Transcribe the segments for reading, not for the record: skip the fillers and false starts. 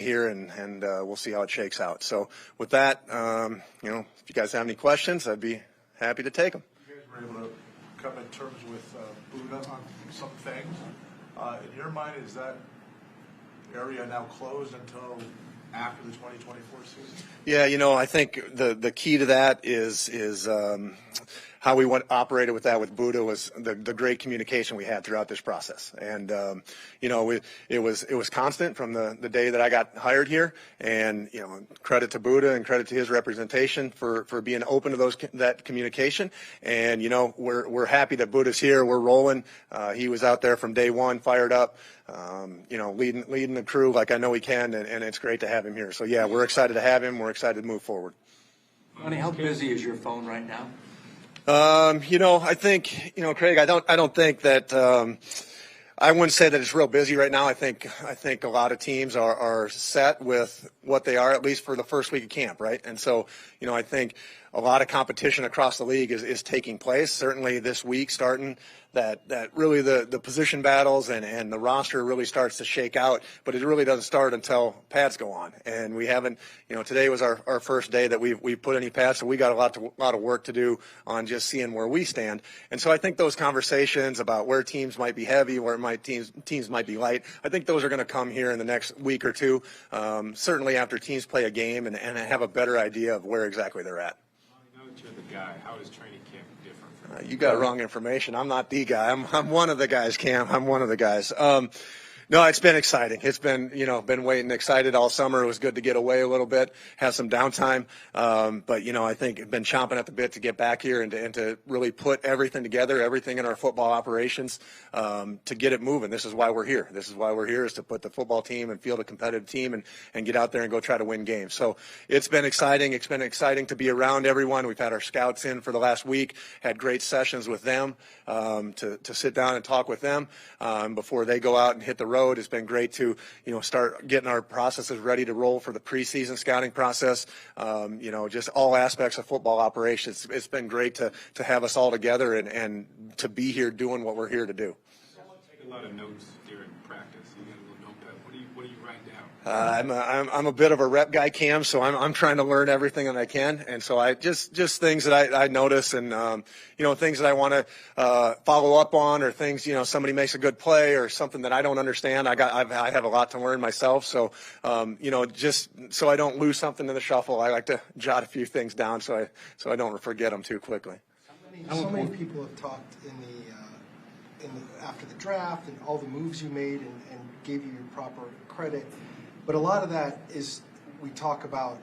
here, and we'll see how it shakes out. So with that, if you guys have any questions, I'd be happy to take them. You guys were able to come in terms with Buddha on some things. In your mind, is that area now closed until after the 2024 season? Yeah, I think the key to that is how we operated with that with Buddha was the great communication we had throughout this process. And, it was constant from the day that I got hired here. And, credit to Buddha and credit to his representation for being open to that communication. And, we're happy that Buddha's here. We're rolling. He was out there from day one, fired up, leading the crew like I know he can. And it's great to have him here. So, yeah, we're excited to have him. We're excited to move forward. Monty, how busy is your phone right now? I think, Craig, I don't think that, I wouldn't say that it's real busy right now. I think a lot of teams are set with what they are, at least for the first week of camp, right? And so, I think a lot of competition across the league is taking place. Certainly this week starting that really the position battles and the roster really starts to shake out, but it really doesn't start until pads go on. And we haven't, today was our first day that we've put any pads, so we got a lot of work to do on just seeing where we stand. And so I think those conversations about where teams might be heavy, where teams might be light, I think those are going to come here in the next week or two, certainly after teams play a game and have a better idea of where exactly they're at. Now that you're the guy, how is training camp different from you got wrong information. I'm not the guy. I'm one of the guys, Cam. I'm one of the guys. No, it's been exciting. It's been, been waiting, excited all summer. It was good to get away a little bit, have some downtime. But, I think I've been chomping at the bit to get back here and to really put everything together, everything in our football operations, to get it moving. This is why we're here. This is why we're here, is to put the football team and field a competitive team and get out there and go try to win games. So it's been exciting. It's been exciting to be around everyone. We've had our scouts in for the last week, had great sessions with them, to sit down and talk with them, before they go out and hit the road. It's been great to, start getting our processes ready to roll for the preseason scouting process. Just all aspects of football operations. It's been great to have us all together and to be here doing what we're here to do. Take a lot of notes during practice. You got a little notepad. What do you write down? I'm a bit of a rep guy, Cam, so I'm trying to learn everything that I can, and so I just things that I notice and things that I want to follow up on, or things somebody makes a good play or something that I don't understand. I have a lot to learn myself, so just so I don't lose something in the shuffle, I like to jot a few things down so I don't forget them too quickly. So many people have talked after the draft and all the moves you made and gave you your proper credit. But a lot of that is we talk about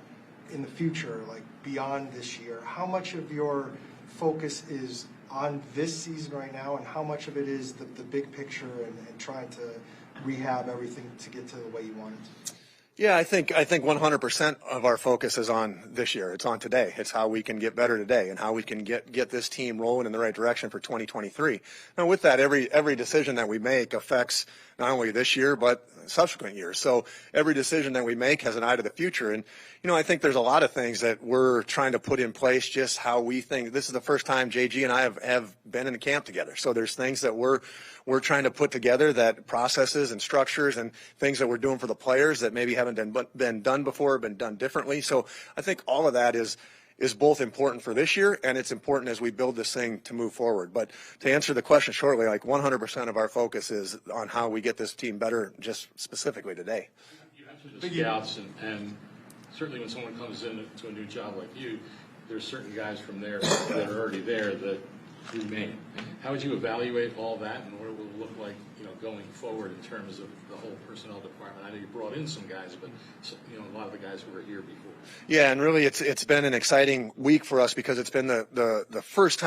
in the future, like beyond this year. How much of your focus is on this season right now, and how much of it is the big picture and trying to rehab everything to get to the way you want it? Yeah, I think 100% of our focus is on this year. It's on today. It's how we can get better today and how we can get this team rolling in the right direction for 2023. Now, with that, every decision that we make affects not only this year but subsequent years. So every decision that we make has an eye to the future. And I think there's a lot of things that we're trying to put in place, just how we think. This is the first time JG and I have been in a camp together. So there's things that we're trying to put together, that processes and structures and things that we're doing for the players that maybe haven't been done before, been done differently. So I think all of that is both important for this year, and it's important as we build this thing to move forward. But to answer the question shortly, 100% of our focus is on how we get this team better, just specifically today. You mentioned the scouts, and certainly when someone comes into a new job like you, there's certain guys from there that are already there that remain. How would you evaluate all that, and what it will look like, going forward in terms of the whole personnel department? I know you brought in some guys, but a lot of the guys who were here before. Yeah, and really, it's been an exciting week for us because it's been the first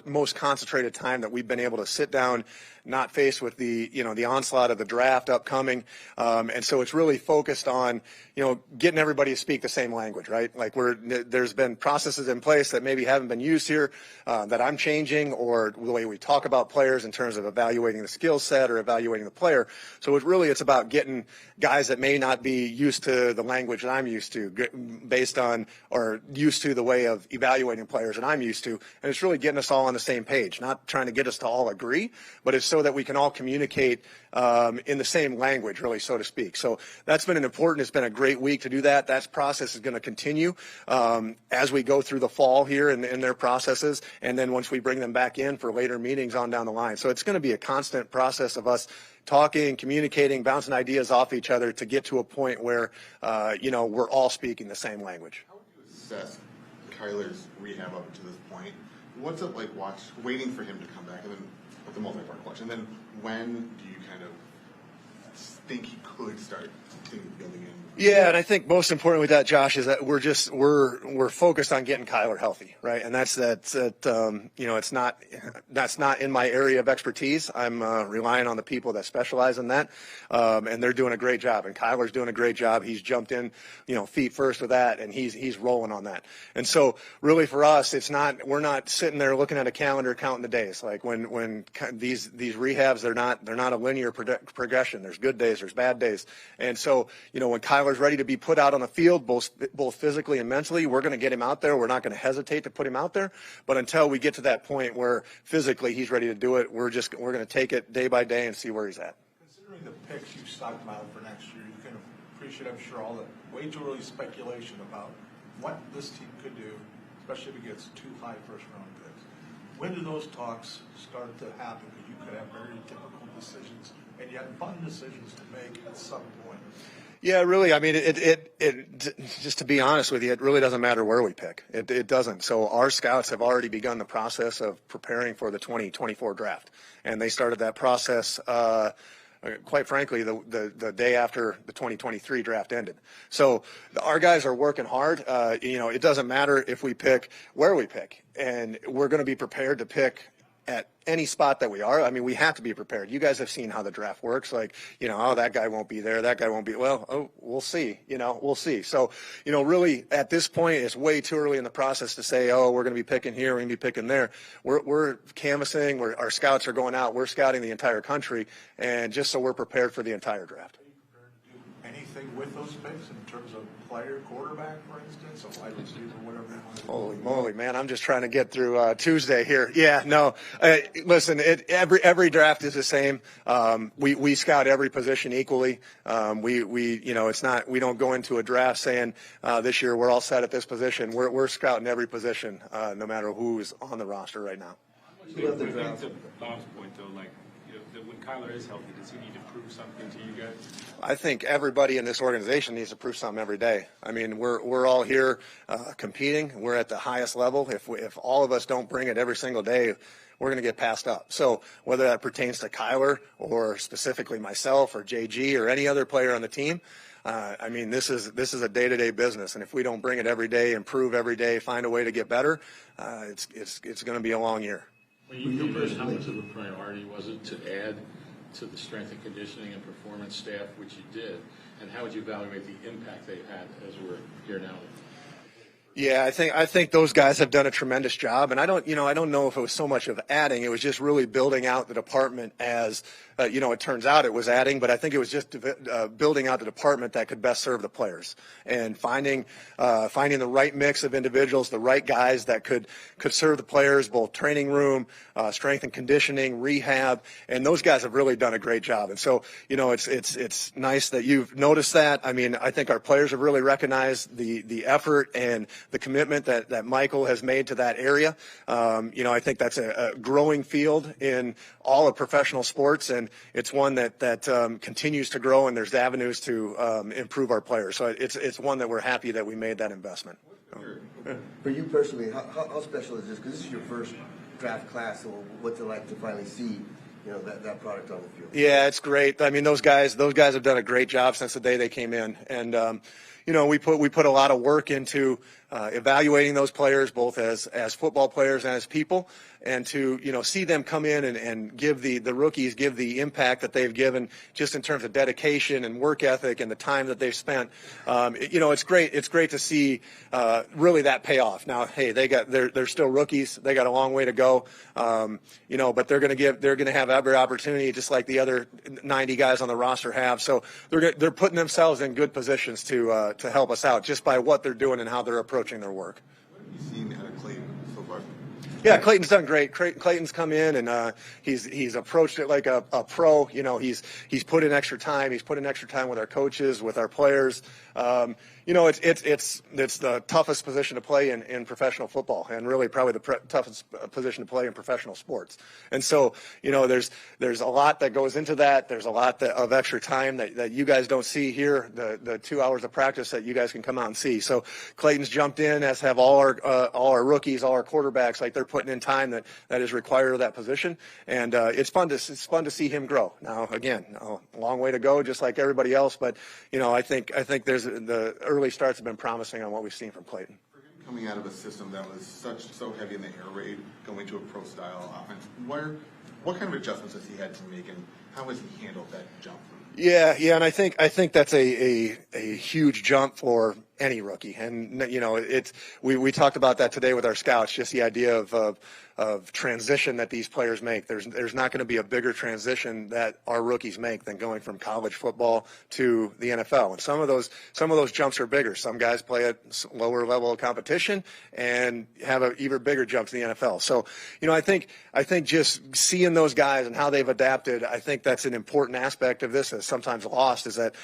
most concentrated time that we've been able to sit down, not faced with the onslaught of the draft upcoming, and so it's really focused on getting everybody to speak the same language, right? Like there's been processes in place that maybe haven't been used here, that I'm changing, or the way we talk about players in terms of evaluating the skill set or evaluating the player. So it's about getting guys that may not be used to the language that I'm used to, based on, or used to the way of evaluating players that I'm used to, and it's really getting us all on the same page, not trying to get us to all agree, but it's so that we can all communicate in the same language, really, so to speak. So that's been it's been a great week to do that. That process is going to continue as we go through the fall here in their processes, and then once we bring them back in for later meetings on down the line. So it's going to be a constant process of us talking, communicating, bouncing ideas off each other to get to a point where, we're all speaking the same language. How would you assess Kyler's rehab up to this point? What's it like waiting for him to come back, and then with the multi-part clutch, and then when do you kind of think he could start building in? Yeah, and I think most important with that, Josh, is that we're focused on getting Kyler healthy, right? And that's not in my area of expertise. I'm relying on the people that specialize in that, and they're doing a great job. And Kyler's doing a great job. He's jumped in, feet first with that, and he's rolling on that. And so, really, for us, we're not sitting there looking at a calendar counting the days. Like when these rehabs, they're not a linear progression. There's good days, there's bad days, and so when Kyler's ready to be put out on the field, both physically and mentally, we're going to get him out there. We're not going to hesitate to put him out there. But until we get to that point where physically he's ready to do it, we're going to take it day by day and see where he's at. Considering the picks you stockpiled for next year, you can appreciate, I'm sure, all the way too early speculation about what this team could do, especially if it gets 2 high first-round picks. When do those talks start to happen? Because you could have very difficult decisions and yet fun decisions to make at some point. Yeah, really. I mean, it just to be honest with you, it really doesn't matter where we pick. It doesn't. So our scouts have already begun the process of preparing for the 2024 draft, and they started that process. Quite frankly, the day after the 2023 draft ended. So our guys are working hard. It doesn't matter if we pick where we pick, and we're going to be prepared to pick at any spot that we are. I mean, we have to be prepared. You guys have seen how the draft works. Like, that guy won't be there. That guy won't be. Well, we'll see. We'll see. So, really at this point, it's way too early in the process to say, we're going to be picking here, we're going to be picking there. We're canvassing. Our scouts are going out. We're scouting the entire country, and just so we're prepared for the entire draft. Are you prepared to do anything with those picks in terms of player, quarterback, for instance, a wide receiver, whatever you want to do? Holy moly, man! I'm just trying to get through Tuesday here. Yeah, no. Listen, every draft is the same. We scout every position equally. It's not. We don't go into a draft saying this year we're all set at this position. We're scouting every position, no matter who's on the roster right now. I think to Bob's point, though, that when Kyler is healthy, does he need to prove something to you guys? I think everybody in this organization needs to prove something every day. I mean, we're all here competing. We're at the highest level. If all of us don't bring it every single day, we're going to get passed up. So whether that pertains to Kyler or specifically myself or JG or any other player on the team, this is a day-to-day business, and if we don't bring it every day, improve every day, find a way to get better, it's going to be a long year. Well, you personally, how much of a priority was it to add to the strength and conditioning and performance staff, which you did, and how would you evaluate the impact they've had as we're here now? Yeah, I think those guys have done a tremendous job, and I don't know if it was so much of adding. It was just really building out the department as, it turns out it was adding, but I think it was just building out the department that could best serve the players and finding the right mix of individuals, the right guys that could serve the players, both training room, strength and conditioning, rehab, and those guys have really done a great job. And so, it's nice that you've noticed that. I mean, I think our players have really recognized the effort and the commitment that Michael has made to that area. I think that's a growing field in all of professional sports, and it's one that continues to grow, and there's avenues to improve our players. So it's one that we're happy that we made that investment. For you personally, how special is this? Because this is your first draft class, so what's it like to finally see that product on the field? Yeah, it's great. I mean, those guys have done a great job since the day they came in, and we put a lot of work into evaluating those players, both as football players and as people, and to see them come in and give the rookies give the impact that they've given just in terms of dedication and work ethic and the time that they've spent. It's great. It's great to see really that pay off. Now, hey, they're still rookies. They got a long way to go. But they're going to have every opportunity, just like the other 90 guys on the roster have. So they're putting themselves in good positions to help us out just by what they're doing and how they're approaching their work. What have you seen out of Clayton so far? Yeah, Clayton's done great. Clayton's come in and he's approached it like a pro. You know, he's put in extra time. He's put in extra time with our coaches, with our players. You know, it's the toughest position to play in professional football, and really probably the toughest position to play in professional sports. And so, you know, there's a lot that goes into that. There's a lot of extra time that you guys don't see here. The 2 hours of practice that you guys can come out and see. So Clayton's jumped in, as have all our rookies, all our quarterbacks. Like, they're putting in time that is required of that position, and it's fun to see him grow. Now, again, a long way to go, just like everybody else. But you know, I think there's the early starts have been promising on what we've seen from Clayton. For him coming out of a system that was so heavy in the air raid, going to a pro style offense, what kind of adjustments has he had to make, and how has he handled that jump? Yeah, and I think that's a huge jump for any rookie. And you know, we talked about that today with our scouts, just the idea of transition that these players make. There's not going to be a bigger transition that our rookies make than going from college football to the NFL. And some of those jumps are bigger. Some guys play at lower level of competition and have an even bigger jump to the NFL. So, you know, I think just seeing those guys and how they've adapted, I think that's an important aspect of this that's sometimes lost, is that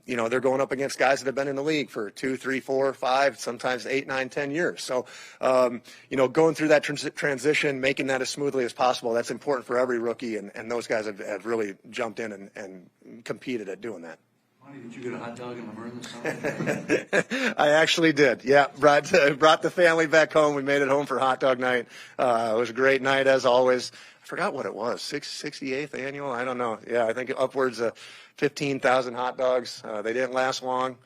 you know, they're going up against guys that have been in the league for 2, 3, 4, 5, sometimes 8, 9, 10 years. So, you know, going through that transition, making that as smoothly as possible, that's important for every rookie, and those guys have really jumped in and competed at doing that. Monty, did you get a hot dog in Laverne this summer? I actually did. Yeah, brought the family back home. We made it home for hot dog night. It was a great night, as always. I forgot what it was, 68th annual? I don't know. Yeah, I think upwards of 15,000 hot dogs. They didn't last long.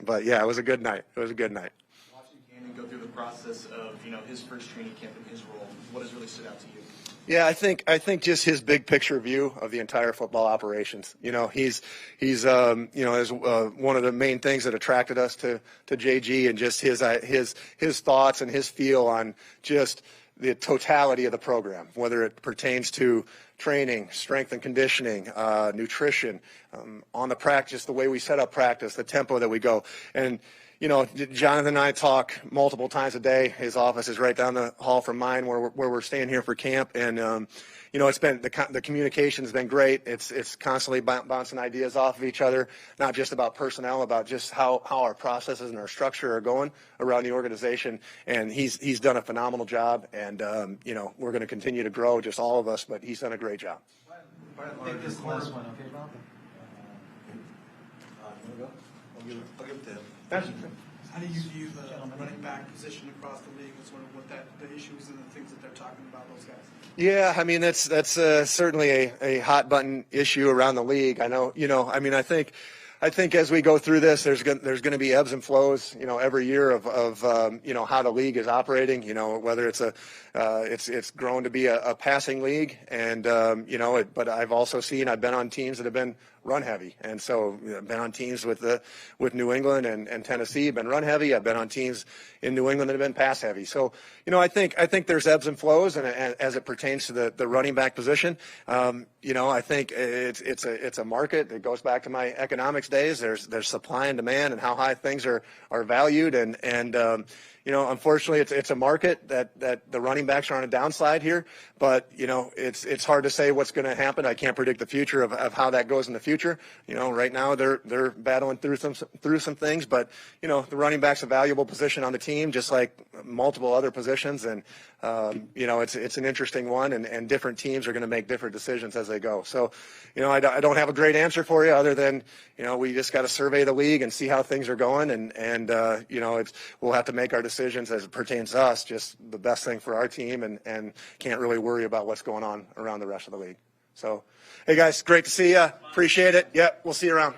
But, yeah, it was a good night. It was a good night. Watching Gannon go through the process of, you know, his first training camp and his role, what has really stood out to you? Yeah, I think just his big picture view of the entire football operations. You know, he's you know, as one of the main things that attracted us to JG, and just his thoughts and his feel on just the totality of the program, whether it pertains to training, strength and conditioning, nutrition, on the practice, the way we set up practice, the tempo that we go. And, you know, Jonathan and I talk multiple times a day. His office is right down the hall from mine, where we're staying here for camp. And, you know, it's been the communication's been great. It's constantly bouncing ideas off of each other, not just about personnel, about just how our processes and our structure are going around the organization. And he's done a phenomenal job. And, you know, we're going to continue to grow, just all of us, but he's done a great job. Take this last one, okay, Bob? I'll give it to him. How do you view the running back position across the league, and sort of what the issues and the things that they're talking about, those guys? Yeah, I mean, that's certainly a hot button issue around the league. I know, you know, I mean, I think as we go through this, there's going to be ebbs and flows, you know, every year of you know, how the league is operating. You know, whether it's grown to be a passing league, and you know, but I've also seen, I've been on teams that have been run heavy, and so I've been on teams with New England and Tennessee, been run heavy. I've been on teams in New England that have been pass heavy. So, you know, I think there's ebbs and flows, and as it pertains to the running back position, you know, I think it's a market. It goes back to my economics days. There's supply and demand, and how high things are valued, and you know, unfortunately, it's a market that the running backs are on a downside here. But, you know, it's hard to say what's going to happen. I can't predict the future of how that goes in the future. You know, right now they're battling through some things. But, you know, the running back's a valuable position on the team, just like multiple other positions. And, you know, it's an interesting one, and different teams are going to make different decisions as they go. So, you know, I don't have a great answer for you, other than, you know, we just got to survey the league and see how things are going. And you know, we'll have to make our decisions as it pertains to us, just the best thing for our team, and can't really worry about what's going on around the rest of the league. So, hey guys, great to see you. Appreciate it. Yep, we'll see you around.